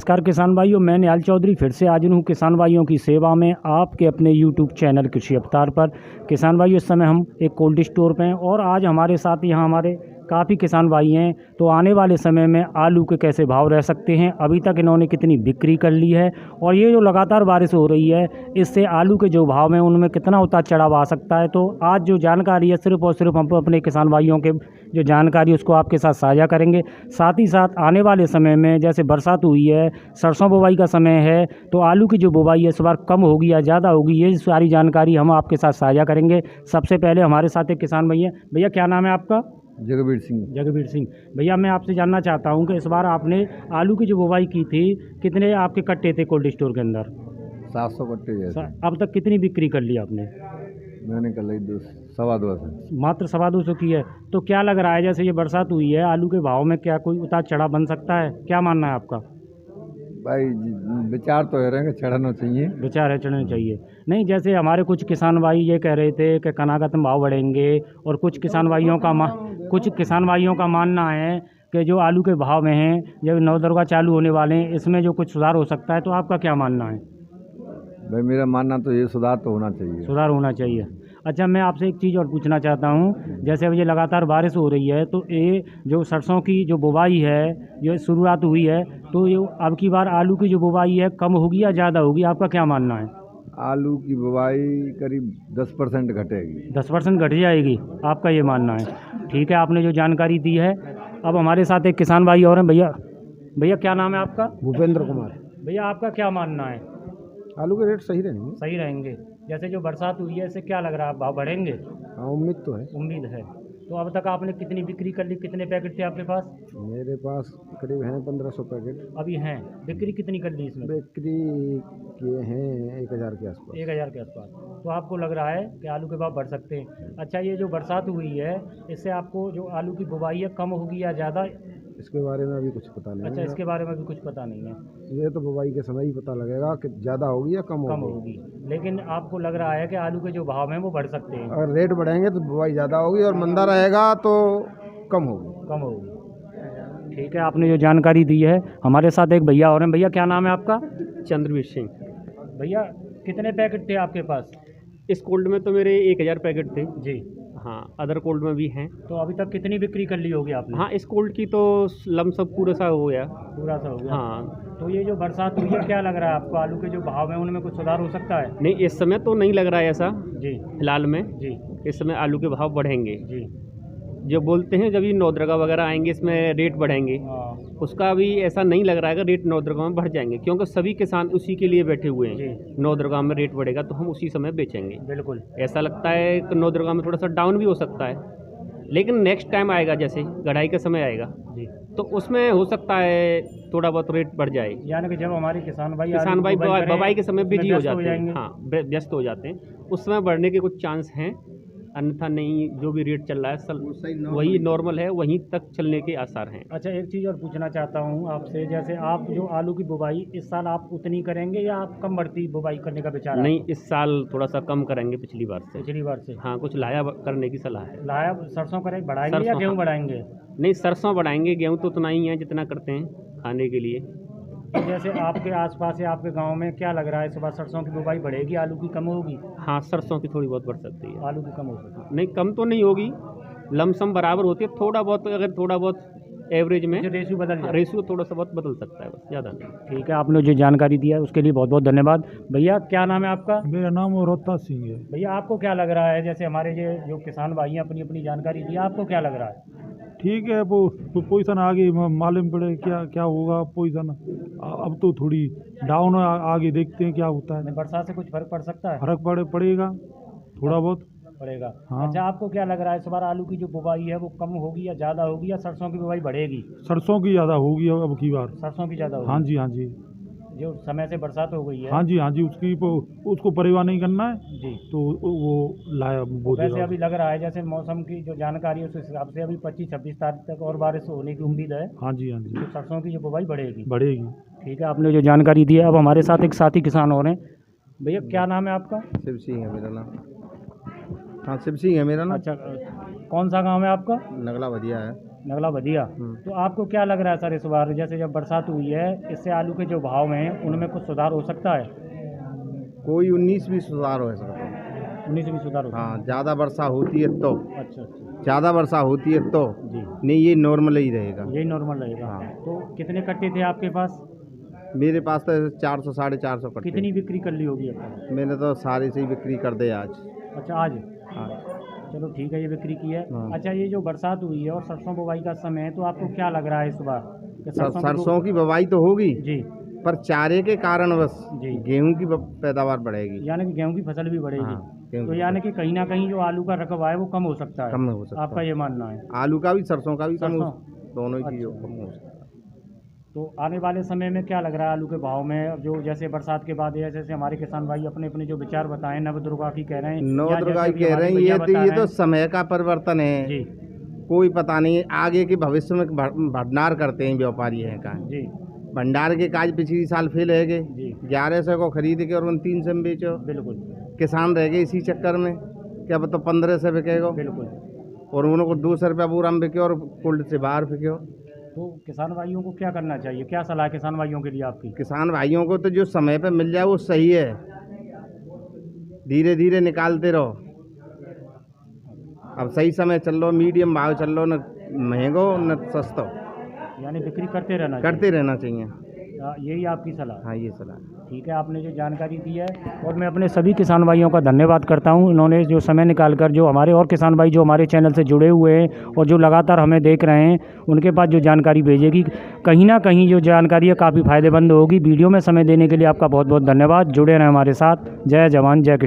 नमस्कार किसान भाइयों, मैं निहाल चौधरी फिर से हाजिर हूँ किसान भाइयों की सेवा में आपके अपने यूट्यूब चैनल कृषि अवतार पर। किसान भाइयों, इस समय हम एक कोल्ड स्टोर पे हैं और आज हमारे साथ यहाँ हमारे काफ़ी किसान भाई हैं। तो आने वाले समय में आलू के कैसे भाव रह सकते हैं, अभी तक इन्होंने कितनी बिक्री कर ली है और ये जो लगातार बारिश हो रही है इससे आलू के जो भाव हैं उनमें कितना उतार चढ़ाव आ सकता है। तो आज जो जानकारी है सिर्फ और सिर्फ हम अपने किसान भाइयों के जो जानकारी उसको आपके साथ साझा करेंगे। साथ ही साथ आने वाले समय में जैसे बरसात हुई है, सरसों बुवाई का समय है, तो आलू की जो बुवाई है इस बार कम होगी या ज़्यादा होगी, ये सारी जानकारी हम आपके साथ साझा करेंगे। सबसे पहले हमारे साथ एक किसान भैया। भैया क्या नाम है आपका? जगबीर सिंह। जगबीर सिंह। भैया मैं आपसे जानना चाहता हूँ कि इस बार आपने आलू की जो बुवाई की थी कितने आपके कट्टे थे कोल्ड स्टोर के अंदर? 700 कट्टे जैसे। अब तक कितनी बिक्री कर ली आपने? मैंने कर ली 200 मात्र 250 की है। तो क्या लग रहा है जैसे ये बरसात हुई है आलू के भाव में क्या कोई उतार चढ़ाव बन सकता है? क्या मानना है आपका? भाई विचार तो है रहेंगे, चढ़ाना चाहिए। विचार है चढ़ने चाहिए। नहीं, जैसे हमारे कुछ किसान भाई ये कह रहे थे कि कनागत में भाव बढ़ेंगे और कुछ किसान भाइयों का मानना है कि जो आलू के भाव में हैं जब नवदुर्गा चालू होने वाले हैं इसमें जो कुछ सुधार हो सकता है। तो आपका क्या मानना है? भाई मेरा मानना तो ये सुधार तो होना चाहिए। सुधार होना चाहिए। अच्छा, मैं आपसे एक चीज़ और पूछना चाहता हूँ, जैसे अब ये लगातार बारिश हो रही है तो ये जो सरसों की जो बुवाई है जो शुरुआत हुई है, तो ये अब की बार आलू की जो बुवाई है कम होगी या ज़्यादा होगी, आपका क्या मानना है? आलू की बुवाई करीब 10% घटेगी। 10% घट जाएगी, आपका ये मानना है। ठीक है, आपने जो जानकारी दी है। अब हमारे साथ एक किसान भाई और हैं। भैया क्या नाम है आपका? भूपेंद्र कुमार। भैया आपका क्या मानना है? आलू के रेट सही रहेंगे। सही रहेंगे। जैसे जो बरसात हुई है इससे क्या लग रहा है, भाव बढ़ेंगे? हाँ, उम्मीद तो है। उम्मीद है। तो अब तक आपने कितनी बिक्री कर ली, कितने पैकेट थे आपके पास? मेरे पास करीब हैं 1500 पैकेट। अभी हैं। बिक्री कितनी कर ली इसमें? बिक्री के हैं 1000 के आसपास। 1000 के आसपास। तो आपको लग रहा है कि आलू के भाव बढ़ सकते हैं। अच्छा, ये जो बरसात हुई है इससे आपको जो आलू की बुवाई है कम होगी या ज़्यादा? इसके बारे में अभी कुछ पता नहीं। अच्छा, इसके बारे में भी कुछ पता नहीं है। ये तो बुवाई के समय ही पता लगेगा कि ज़्यादा होगी या कम होगी। लेकिन आपको लग रहा है कि आलू के जो भाव हैं वो बढ़ सकते हैं? अगर रेट बढ़ेंगे तो बुवाई ज़्यादा होगी और मंदा रहेगा तो कम होगी। ठीक है, आपने जो जानकारी दी है। हमारे साथ एक भैया और हैं। भैया क्या नाम है आपका? चंद्रवीर सिंह। भैया कितने पैकेट थे आपके पास? इस कोल्ड में तो मेरे 1000 पैकेट थे जी। हाँ, अदर कोल्ड में भी हैं। तो अभी तक कितनी बिक्री कर ली होगी आपने? हाँ, इस कोल्ड की तो लमसम पूरा सा हो गया। पूरा सा हो गया। हाँ। तो ये जो बरसात हुई है क्या लग रहा है आपको, आलू के जो भाव हैं उनमें कुछ सुधार हो सकता है? नहीं, इस समय तो नहीं लग रहा है ऐसा। जी। फिलहाल में जी। इस समय आलू के भाव बढ़ेंगे। जी। जो बोलते हैं जब ये नौदरगा वगैरह आएंगे इसमें रेट बढ़ेंगे, उसका भी ऐसा नहीं लग रहा है कि रेट नौदरगा में बढ़ जाएंगे, क्योंकि सभी किसान उसी के लिए बैठे हुए हैं। नौदरगा में रेट बढ़ेगा तो हम उसी समय बेचेंगे। बिल्कुल। ऐसा लगता है कि नौदरगा में थोड़ा सा डाउन भी हो सकता है, लेकिन नेक्स्ट टाइम आएगा जैसे गढ़ाई का समय आएगा जी, तो उसमें हो सकता है थोड़ा बहुत रेट बढ़ जाए। यानी कि जब हमारे किसान भाई बुवाई के समय बिजी हो जाते हैं। हाँ, व्यस्त हो जाते हैं, उस समय बढ़ने के कुछ चांस हैं, अन्यथा नहीं। जो भी रेट चल रहा है वही नॉर्मल है, वहीं तक चलने के आसार हैं। अच्छा, एक चीज़ और पूछना चाहता हूँ आपसे, जैसे आप जो आलू की बुवाई इस साल आप उतनी करेंगे या आप कम बढ़ती बुवाई करने का विचार है? नहीं, इस साल थोड़ा सा कम करेंगे पिछली बार से। हाँ, कुछ लाया करने की सलाह है। लाया सरसों करें बढ़ाएंगे या गेहूँ बढ़ाएंगे? नहीं, सरसों बढ़ाएंगे, गेहूँ तो उतना ही है जितना करते हैं खाने के लिए। तो जैसे आपके आसपास या आपके गांव में क्या लग रहा है, इस बार सरसों की बुवाई बढ़ेगी, आलू की कम होगी? हाँ, सरसों की थोड़ी बहुत बढ़ सकती है। आलू की कम हो सकती है? नहीं, कम तो नहीं होगी, लमसम बराबर होती है। थोड़ा बहुत, अगर थोड़ा बहुत एवरेज में रेशियो थोड़ा सा बहुत बदल सकता है, बस ज़्यादा नहीं। ठीक है, आपने जो जानकारी दिया उसके लिए बहुत बहुत धन्यवाद। भैया क्या नाम है आपका? मेरा नाम रोहतास सिंह है। भैया आपको क्या लग रहा है, जैसे हमारे ये जो किसान भाई हैं अपनी अपनी जानकारी दी, आपको क्या लग रहा है? ठीक है, वो पोजीशन आगे मालूम पड़े क्या क्या होगा पोजीशन। अब तो थोड़ी डाउन है, आगे देखते हैं क्या होता है। बरसात से कुछ फर्क पड़ सकता है? फर्क पड़ेगा थोड़ा बहुत पड़ेगा। हाँ। अच्छा, आपको क्या लग रहा है इस बार आलू की जो बुवाई है वो कम होगी या ज़्यादा होगी, या सरसों की बुवाई बढ़ेगी? सरसों की ज़्यादा होगी अब की बार। सरसों की ज़्यादा होगी? हाँ जी, हाँ जी। जो समय से बरसात हो गई है। हाँ जी, उसको परवाह नहीं करना है जी। तो वो लाया वो वैसे अभी लग रहा है जैसे मौसम की जो जानकारी है उस हिसाब से अभी 25-26 तारीख तक और बारिश होने की उम्मीद है। हाँ जी, हाँ जी। तो सरसों की जो बुवाई बढ़ेगी। ठीक है, आपने जो जानकारी दी है। अब हमारे साथ एक साथी किसान और हैं। भैया क्या नाम है आपका? शिव सिंह है मेरा नाम। हाँ, शिव सिंह है मेरा नाम। अच्छा, कौन सा गाँव है आपका? नगला भदिया है। नगला बढ़िया। तो आपको क्या लग रहा है सर इस बार, जैसे जब बरसात हुई है, इससे आलू के जो भाव हैं उनमें कुछ सुधार हो सकता है? कोई 19-20 सुधार हो सकता है। 19 में सुधार हो सकता हाँ, ज़्यादा वर्षा होती है तो, है? अच्छा अच्छा ज़्यादा वर्षा होती है तो जी, नहीं, ये नॉर्मल ही रहेगा। यही नॉर्मल रहेगा। हाँ। तो कितने कट्टे थे आपके पास? मेरे पास तो 400 450 कट्टे। कितनी बिक्री कर ली होगी अब तक? मैंने तो सारी से ही बिक्री कर दे आज। अच्छा आज? हाँ। चलो ठीक है, ये बिक्री की है। हाँ। अच्छा, ये जो बरसात हुई है और सरसों बुवाई का समय है, तो आपको क्या लग रहा है इस बार कि सरसों की बुवाई तो होगी, जी पर चारे के कारण बस जी, गेहूं की पैदावार बढ़ेगी। यानी कि गेहूं की फसल भी बढ़ेगी। हाँ, गेहूं तो की यानी कि कहीं ना कहीं जो आलू का रकबा है वो कम हो सकता है, कम हो सकता आपका ये मानना है? आलू का भी सरसों का भी कम हो, सरसों? दोनों ही अच्छा। कम हो सकता है। तो आने वाले समय में क्या लग रहा है आलू के भाव में? अब जो जैसे बरसात के बाद जैसे जैसे हमारे किसान भाई अपने अपने जो विचार बताएं, नवदुर्गा की कह रहे हैं, नौ या दुर्गा जैसे अभी कह रहे हमारे हैं, भैया ये बता तो रहे हैं। समय का परिवर्तन है। जी कोई पता नहीं, आगे के भविष्य में भंडार करते हैं व्यापारी हैं का। जी भंडार के काज पिछली साल फेल है गए, जी 1100 को खरीद के और उन 300 में बेचो। बिल्कुल किसान रह गए इसी चक्कर में, क्या पता 1500 बिकेगा बिल्कुल। और उनको 200 रुपया पूरा में बिके और कोल्ड से बाहर बिके। तो किसान भाइयों को क्या करना चाहिए, क्या सलाह है किसान भाइयों के लिए आपकी? किसान भाइयों को तो जो समय पे मिल जाए वो सही है, धीरे धीरे निकालते रहो। अब सही समय चल लो, मीडियम भाव चल लो, न महंगो न सस्तो, यानी बिक्री करते रहना करते रहना चाहिए। चाहिए। यही आपकी सलाह? हाँ, ये सलाह। ठीक है, आपने जो जानकारी दी है, और मैं अपने सभी किसान भाइयों का धन्यवाद करता हूं। इन्होंने जो समय निकालकर, जो हमारे और किसान भाई जो हमारे चैनल से जुड़े हुए हैं और जो लगातार हमें देख रहे हैं, उनके पास जो जानकारी भेजेगी, कहीं ना कहीं जो जानकारी है काफ़ी फ़ायदेमंद होगी। वीडियो में समय देने के लिए आपका बहुत बहुत धन्यवाद। जुड़े रहें हमारे साथ। जय जवान जय किसान।